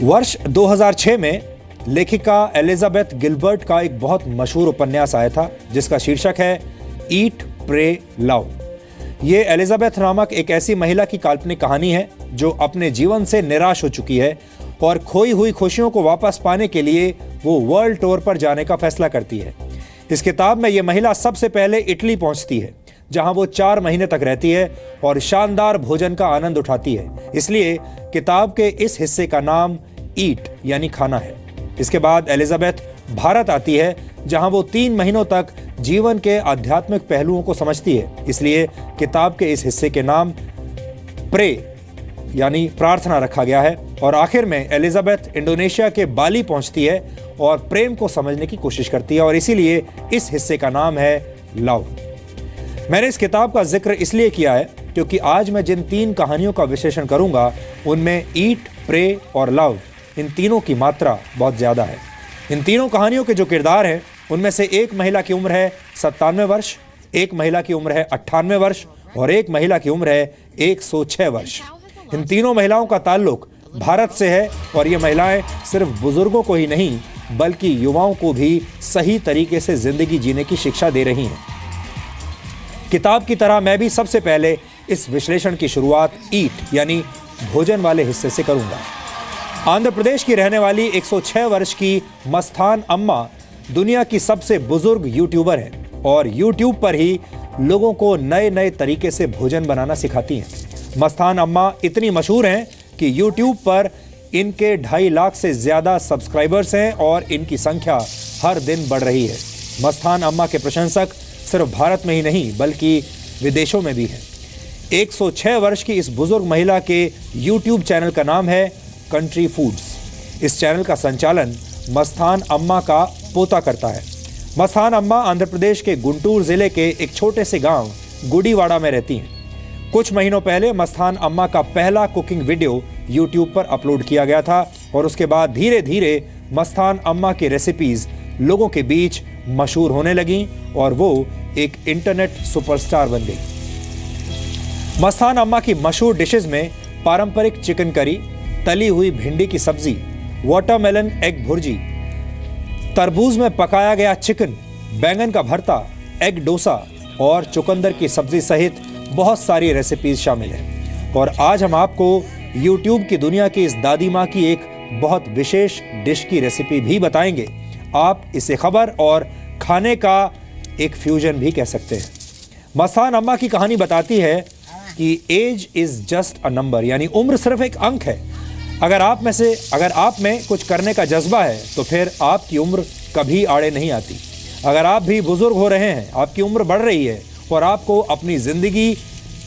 वर्ष 2006 में लेखिका एलिजाबेथ गिलबर्ट का एक बहुत मशहूर उपन्यास आया था जिसका शीर्षक है ईट प्रे लव। ये एलिजाबेथ नामक एक ऐसी महिला की काल्पनिक कहानी है जो अपने जीवन से निराश हो चुकी है और खोई हुई खुशियों को वापस पाने के लिए वो वर्ल्ड टूर पर जाने का फैसला करती है। इस किताब में ये महिला सबसे पहले इटली पहुंचती है जहां वो 4 महीने तक रहती है और शानदार भोजन का आनंद उठाती है। इसलिए किताब के इस हिस्से का नाम ईट यानी खाना है। इसके बाद एलिजाबेथ भारत आती है जहां वो 3 महीनों तक जीवन के आध्यात्मिक पहलुओं को समझती है। इसलिए किताब के इस हिस्से के नाम प्रे यानी प्रार्थना रखा गया है। और आखिर में एलिजाबेथ इंडोनेशिया के बाली पहुंचती है और प्रेम को समझने की कोशिश करती है और इसीलिए इस हिस्से का नाम है लव। मैंने इस किताब का जिक्र इसलिए किया है क्योंकि आज मैं जिन 3 कहानियों का विश्लेषण करूंगा उनमें ईट, प्रे और लव इन तीनों की मात्रा बहुत ज्यादा है। इन तीनों कहानियों के जो किरदार हैं उनमें से एक महिला की उम्र है 97 वर्ष, एक महिला की उम्र है 98 वर्ष और एक महिला की उम्र है 106 वर्ष। इन तीनों महिलाओं का ताल्लुक भारत से है और ये महिलाएं सिर्फ बुजुर्गों को ही नहीं बल्कि युवाओं को भी सही तरीके से जिंदगी जीने की शिक्षा दे रही हैं। किताब की तरह मैं भी सबसे पहले इस विश्लेषण की शुरुआत ईट यानी भोजन वाले हिस्से से करूंगा। आंध्र प्रदेश की रहने वाली 106 वर्ष की मस्तान अम्मा दुनिया की सबसे बुजुर्ग यूट्यूबर हैं और यूट्यूब पर ही लोगों को नए नए तरीके से भोजन बनाना सिखाती हैं। मस्तान अम्मा इतनी मशहूर हैं कि यूट्यूब पर इनके 2.5 लाख से ज्यादा सब्सक्राइबर्स हैं और इनकी संख्या हर दिन बढ़ रही है। मस्तान अम्मा के प्रशंसक सिर्फ भारत में ही नहीं बल्कि विदेशों में भी हैं। 106 वर्ष की इस बुजुर्ग महिला के यूट्यूब चैनल का नाम है कंट्री फूड्स। इस चैनल का संचालन मस्तान अम्मा का पोता करता है। मस्तान अम्मा आंध्र प्रदेश के गुंटूर जिले के एक छोटे से गांव गुडीवाड़ा में रहती हैं। कुछ महीनों पहले मस्तान अम्मा का पहला कुकिंग वीडियो यूट्यूब पर अपलोड किया गया था और उसके बाद धीरे धीरे मस्तान अम्मा की रेसिपीज लोगों के बीच मशहूर होने लगीं और वो एक इंटरनेट सुपरस्टार बन गई। मस्तान अम्मा की मशहूर डिशेज में पारंपरिक चिकन करी, तली हुई भिंडी की सब्जी, वाटरमेलन एग भुर्जी, तरबूज में पकाया गया चिकन, बैंगन का भरता, एग डोसा और चुकंदर की सब्जी सहित बहुत सारी रेसिपीज शामिल हैं। और आज हम आपको YouTube की दुनिया की इस दादी माँ की एक बहुत विशेष डिश की रेसिपी भी बताएंगे। आप इसे खबर और खाने का एक फ्यूजन भी कह सकते हैं। मस्तान अम्मा की कहानी बताती है कि age is just a number यानी उम्र सिर्फ एक अंक है। अगर आप में कुछ करने का जज्बा है तो फिर आपकी उम्र कभी आड़े नहीं आती। अगर आप भी बुजुर्ग हो रहे हैं, आपकी उम्र बढ़ रही है और आपको अपनी जिंदगी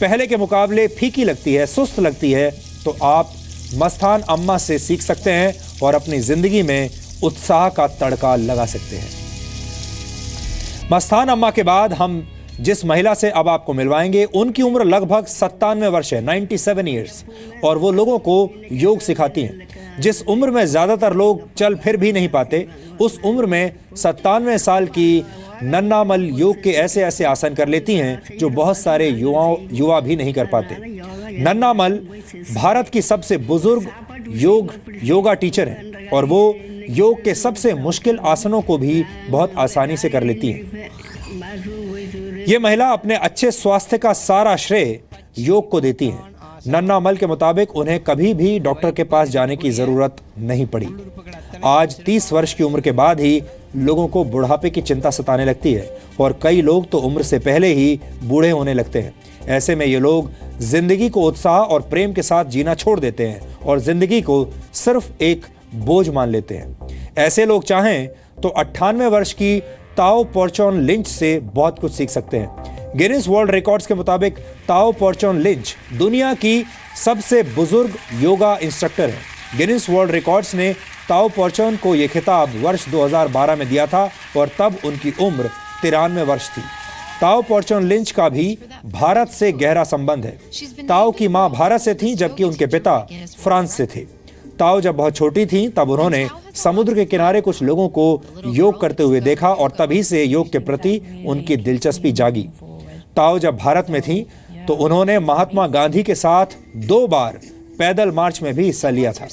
पहले के मुकाबले फीकी लगती है, सुस्त लगती है, तो आप मस्तान अम्मा से सीख सकते हैं और अपनी जिंदगी में उत्साह का तड़का लगा सकते हैं। मस्तान अम्मा के बाद हम जिस महिला से अब आपको मिलवाएंगे उनकी उम्र लगभग 97 वर्ष है, 97 ईयर्स, और वो लोगों को योग सिखाती हैं। जिस उम्र में ज्यादातर लोग चल फिर भी नहीं पाते, उस उम्र में 97 साल की नन्नामल योग के ऐसे ऐसे आसन कर लेती हैं जो बहुत सारे युवा भी नहीं कर पाते। नन्नामल भारत की सबसे बुजुर्ग योगा टीचर हैं और वो योग के सबसे मुश्किल आसनों को भी बहुत आसानी से कर लेती हैं। ये महिला अपने अच्छे स्वास्थ्य का सारा श्रेय योग को देती हैं। नन्नामल के मुताबिक उन्हें कभी भी डॉक्टर के पास जाने की जरूरत नहीं पड़ी। आज 30 वर्ष की उम्र के बाद ही लोगों को बुढ़ापे की चिंता सताने लगती है और कई लोग तो उम्र से पहले ही बूढ़े होने लगते हैं। ऐसे में ये लोग जिंदगी को उत्साह और प्रेम के साथ जीना छोड़ देते हैं और जिंदगी को सिर्फ एक बोझ मान लेते हैं। ऐसे लोग चाहें तो 98 वर्ष की ताओ पोर्चोन लिंच से बहुत कुछ सीख सकते हैं। गिनीज वर्ल्ड रिकॉर्ड्स के मुताबिक ताओ पोर्चोन लिंच दुनिया की सबसे बुजुर्ग योगा इंस्ट्रक्टर है। गिनीज वर्ल्ड रिकॉर्ड्स ने ताओ पोर्चोन को यह खिताब वर्ष 2012 में दिया था और तब उनकी उम्र 93 वर्ष थी। ताओ पोर्चोन लिंच का भी भारत से गहरा संबंध है। ताओ की मां भारत से थी जबकि उनके पिता फ्रांस से थे। ताओ जब बहुत छोटी थी तब उन्होंने समुद्र के किनारे कुछ लोगों को योग करते हुए देखा और तभी से योग के प्रति उनकी दिलचस्पी जागी। ताओ जब भारत में थी तो उन्होंने महात्मा गांधी के साथ 2 बार पैदल मार्च में भी हिस्सा लिया था।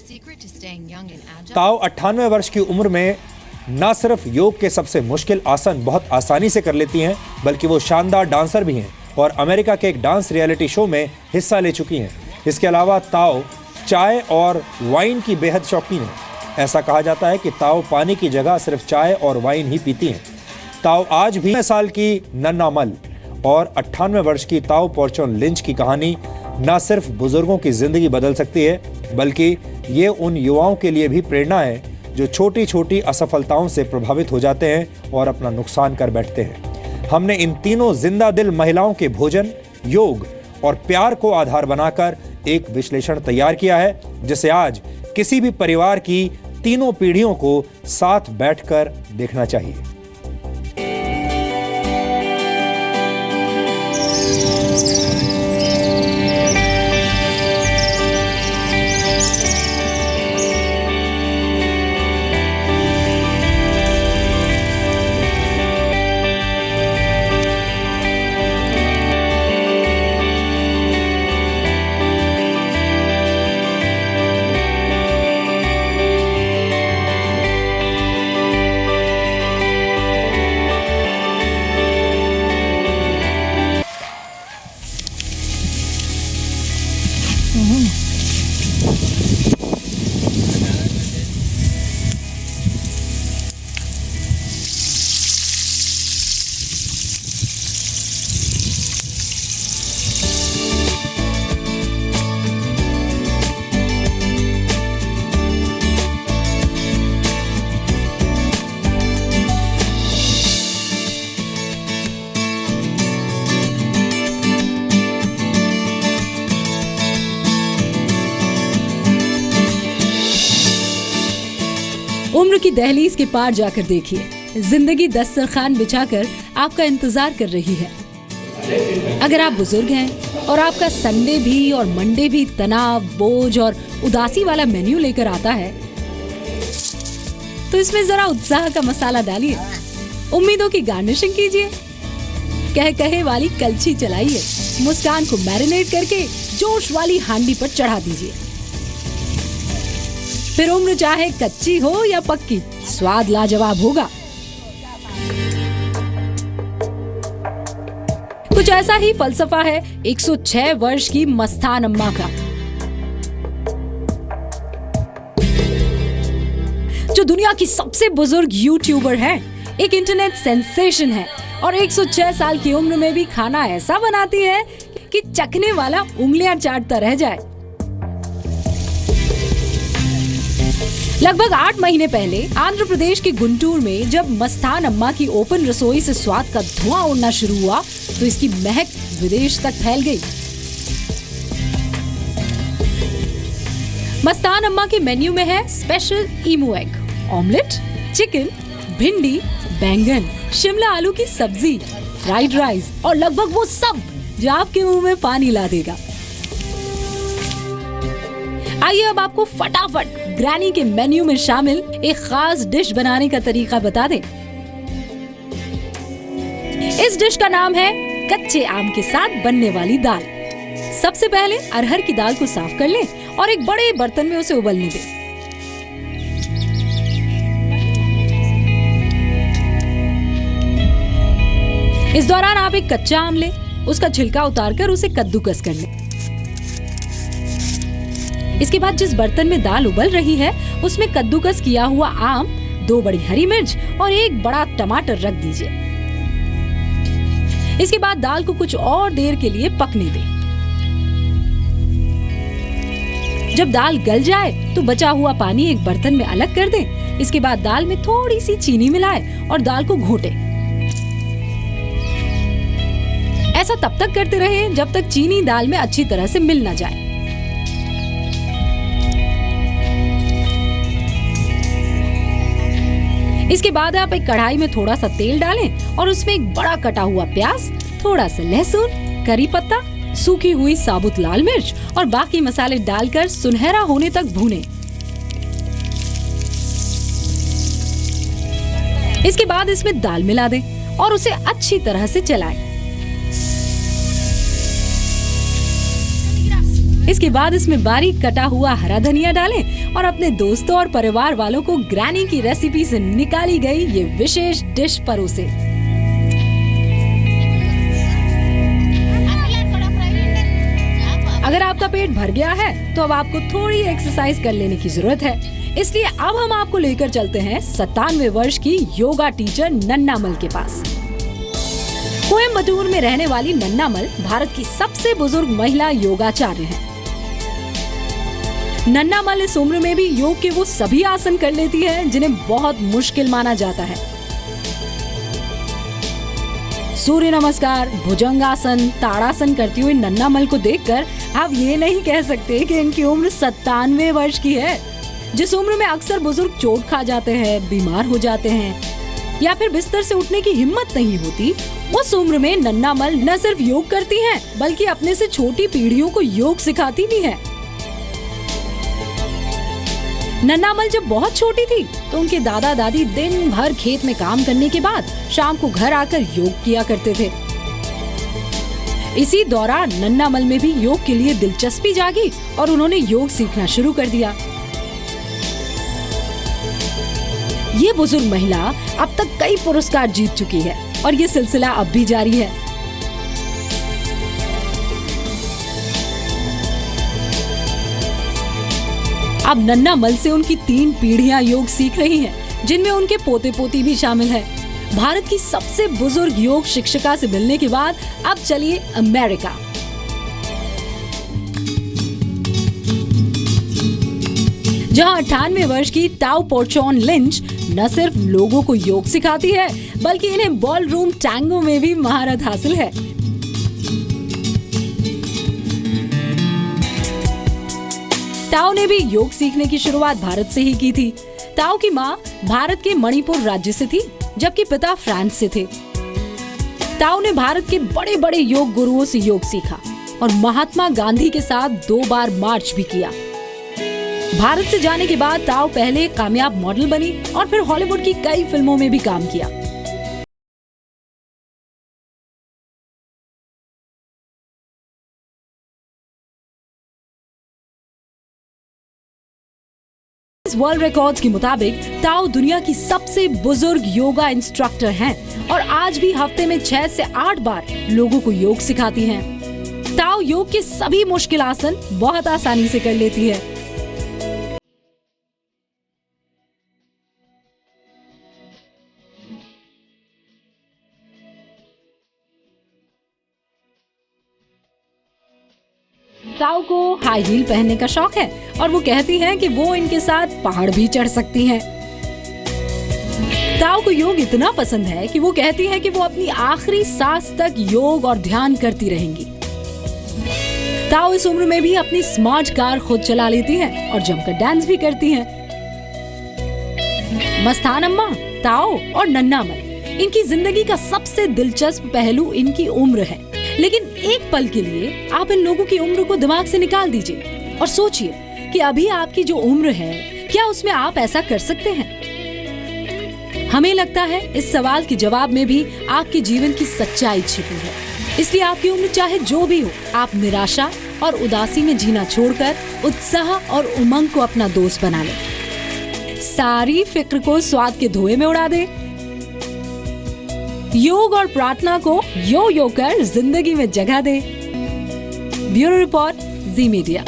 ताओ 98 वर्ष की उम्र में न सिर्फ योग के सबसे मुश्किल आसन बहुत आसानी से कर लेती हैं, बल्कि वो शानदार डांसर भी हैं और अमेरिका के एक डांस रियलिटी शो में हिस्सा ले चुकी हैं। इसके अलावा ताओ चाय और वाइन की बेहद शौकीन है। ऐसा कहा जाता है कि ताओ पानी की जगह सिर्फ चाय और वाइन ही पीती हैं। ताओ आज भी 9 साल की नन्ना मल और 98 वर्ष की ताओ पोर्चोन लिंच की कहानी न सिर्फ बुजुर्गों की जिंदगी बदल सकती है, बल्कि ये उन युवाओं के लिए भी प्रेरणा है जो छोटी छोटी असफलताओं से प्रभावित हो जाते हैं और अपना नुकसान कर बैठते हैं। हमने इन तीनों जिंदा दिल महिलाओं के भोजन, योग और प्यार को आधार बनाकर एक विश्लेषण तैयार किया है, जिसे आज किसी भी परिवार की तीनों पीढ़ियों को साथ बैठकर देखना चाहिए। उम्र की दहलीज के पार जाकर देखिए, जिंदगी दस्तरखान बिछाकर आपका इंतजार कर रही है। अगर आप बुजुर्ग हैं और आपका संडे भी और मंडे भी तनाव, बोझ और उदासी वाला मेन्यू लेकर आता है, तो इसमें जरा उत्साह का मसाला डालिए, उम्मीदों की गार्निशिंग कीजिए, कहे वाली कलछी चलाइए, मुस्कान को मैरिनेट करके जोश वाली हांडी पर चढ़ा दीजिए। फिर उम्र चाहे कच्ची हो या पक्की, स्वाद लाजवाब होगा। कुछ ऐसा ही फलसफा है 106 वर्ष की मस्तान अम्मा का, जो दुनिया की सबसे बुजुर्ग यूट्यूबर है, एक इंटरनेट सेंसेशन है और 106 साल की उम्र में भी खाना ऐसा बनाती है कि चखने वाला उंगलियां चाटता रह जाए। लगभग 8 महीने पहले आंध्र प्रदेश के गुंटूर में जब मस्तान अम्मा की ओपन रसोई से स्वाद का धुआं उड़ना शुरू हुआ, तो इसकी महक विदेश तक फैल गई। मस्तान अम्मा के मेन्यू में है स्पेशल ईमू एग, ऑमलेट, चिकन, भिंडी, बैंगन, शिमला आलू की सब्जी, फ्राइड राइस और लगभग वो सब जो आपके मुंह में पानी ला देगा। आइए अब आपको फटाफट ग्रैनी के मेन्यू में शामिल एक खास डिश बनाने का तरीका बता दें। इस डिश का नाम है कच्चे आम के साथ बनने वाली दाल। सबसे पहले अरहर की दाल को साफ कर लें और एक बड़े बर्तन में उसे उबलने दें। इस दौरान आप एक कच्चा आम लें, उसका छिलका उतारकर उसे कद्दूकस कर लें। इसके बाद जिस बर्तन में दाल उबल रही है, उसमें कद्दूकस किया हुआ आम, 2 बड़ी हरी मिर्च और 1 बड़ा टमाटर रख दीजिए। इसके बाद दाल को कुछ और देर के लिए पकने दें। जब दाल गल जाए तो बचा हुआ पानी एक बर्तन में अलग कर दें। इसके बाद दाल में थोड़ी सी चीनी मिलाएं और दाल को घोटें। ऐसा तब तक करते रहें जब तक चीनी दाल में अच्छी तरह से मिल न जाए। इसके बाद आप एक कढ़ाई में थोड़ा सा तेल डालें और उसमें एक बड़ा कटा हुआ प्याज, थोड़ा सा लहसुन, करी पत्ता, सूखी हुई साबुत लाल मिर्च और बाकी मसाले डालकर सुनहरा होने तक भूनें। इसके बाद इसमें दाल मिला दें और उसे अच्छी तरह से चलाएं। इसके बाद इसमें बारीक कटा हुआ हरा धनिया डालें और अपने दोस्तों और परिवार वालों को ग्रैनी की रेसिपी से निकाली गई ये विशेष डिश परोसे। अगर आपका पेट भर गया है तो अब आपको थोड़ी एक्सरसाइज कर लेने की जरूरत है, इसलिए अब हम आपको लेकर चलते हैं 97 वर्ष की योगा टीचर नन्नामल के पास। कोयम्बटूर में रहने वाली नन्नामल भारत की सबसे बुजुर्ग महिला योगाचार्य हैं। नन्नामल इस उम्र में भी योग के वो सभी आसन कर लेती है जिन्हें बहुत मुश्किल माना जाता है। सूर्य नमस्कार, भुजंगासन, ताड़ासन करती हुई नन्नामल को देखकर आप ये नहीं कह सकते कि इनकी उम्र 97 वर्ष की है। जिस उम्र में अक्सर बुजुर्ग चोट खा जाते हैं, बीमार हो जाते हैं या फिर बिस्तर से उठने की हिम्मत नहीं होती, उस उम्र में नन्नामल न सिर्फ योग करती हैं, बल्कि अपने से छोटी पीढ़ियों को योग सिखाती भी हैं। नन्नामल जब बहुत छोटी थी तो उनके दादा दादी दिन भर खेत में काम करने के बाद शाम को घर आकर योग किया करते थे। इसी दौरान नन्नामल में भी योग के लिए दिलचस्पी जागी और उन्होंने योग सीखना शुरू कर दिया। ये बुजुर्ग महिला अब तक कई पुरस्कार जीत चुकी है और ये सिलसिला अब भी जारी है। अब नन्नामल से उनकी 3 पीढ़ियां योग सीख रही हैं, जिनमें उनके पोते पोती भी शामिल हैं। भारत की सबसे बुजुर्ग योग शिक्षिका से मिलने के बाद अब चलिए अमेरिका। जहां 98 वर्ष की ताओ पोर्चोन लिंच न सिर्फ लोगों को योग सिखाती है, बल्कि इन्हें बॉल रूम टैंगो में भी महारत हासिल है। ताओ ने भी योग सीखने की शुरुआत भारत से ही की थी। ताओ की माँ भारत के मणिपुर राज्य से थी, जबकि पिता फ्रांस से थे। ताओ ने भारत के बड़े बड़े योग गुरुओं से योग सीखा और महात्मा गांधी के साथ 2 बार मार्च भी किया। भारत से जाने के बाद ताओ पहले कामयाब मॉडल बनी और फिर हॉलीवुड की कई फिल्मों में भी काम किया। वर्ल्ड रिकॉर्ड्स के मुताबिक ताओ दुनिया की सबसे बुजुर्ग योगा इंस्ट्रक्टर हैं और आज भी हफ्ते में 6 से 8 बार लोगों को योग सिखाती हैं। ताओ योग के सभी मुश्किल आसन बहुत आसानी से कर लेती है। ताओ को हाई हील पहनने का शौक है और वो कहती हैं कि वो इनके साथ पहाड़ भी चढ़ सकती हैं। ताओ को योग इतना पसंद है कि वो कहती है कि वो अपनी आखिरी सांस तक योग और ध्यान करती रहेंगी। ताओ इस उम्र में भी अपनी स्मार्ट कार खुद चला लेती हैं और जमकर डांस भी करती हैं। मस्तान अम्मा, ताओ और नन्नामल, इनकी जिंदगी का सबसे दिलचस्प पहलू इनकी उम्र है। लेकिन एक पल के लिए आप इन लोगों की उम्र को दिमाग से निकाल दीजिए और सोचिए कि अभी आपकी जो उम्र है, क्या उसमें आप ऐसा कर सकते हैं? हमें लगता है इस सवाल के जवाब में भी आपके जीवन की सच्चाई छिपी है। इसलिए आपकी उम्र चाहे जो भी हो, आप निराशा और उदासी में जीना छोड़कर उत्साह और उमंग को अपना दोस्त बना लें। सारी फिक्र को स्वाद के धुएं में उड़ा दे। योग और प्रार्थना को यो कर जिंदगी में जगह दे। ब्यूरो रिपोर्ट, जी मीडिया।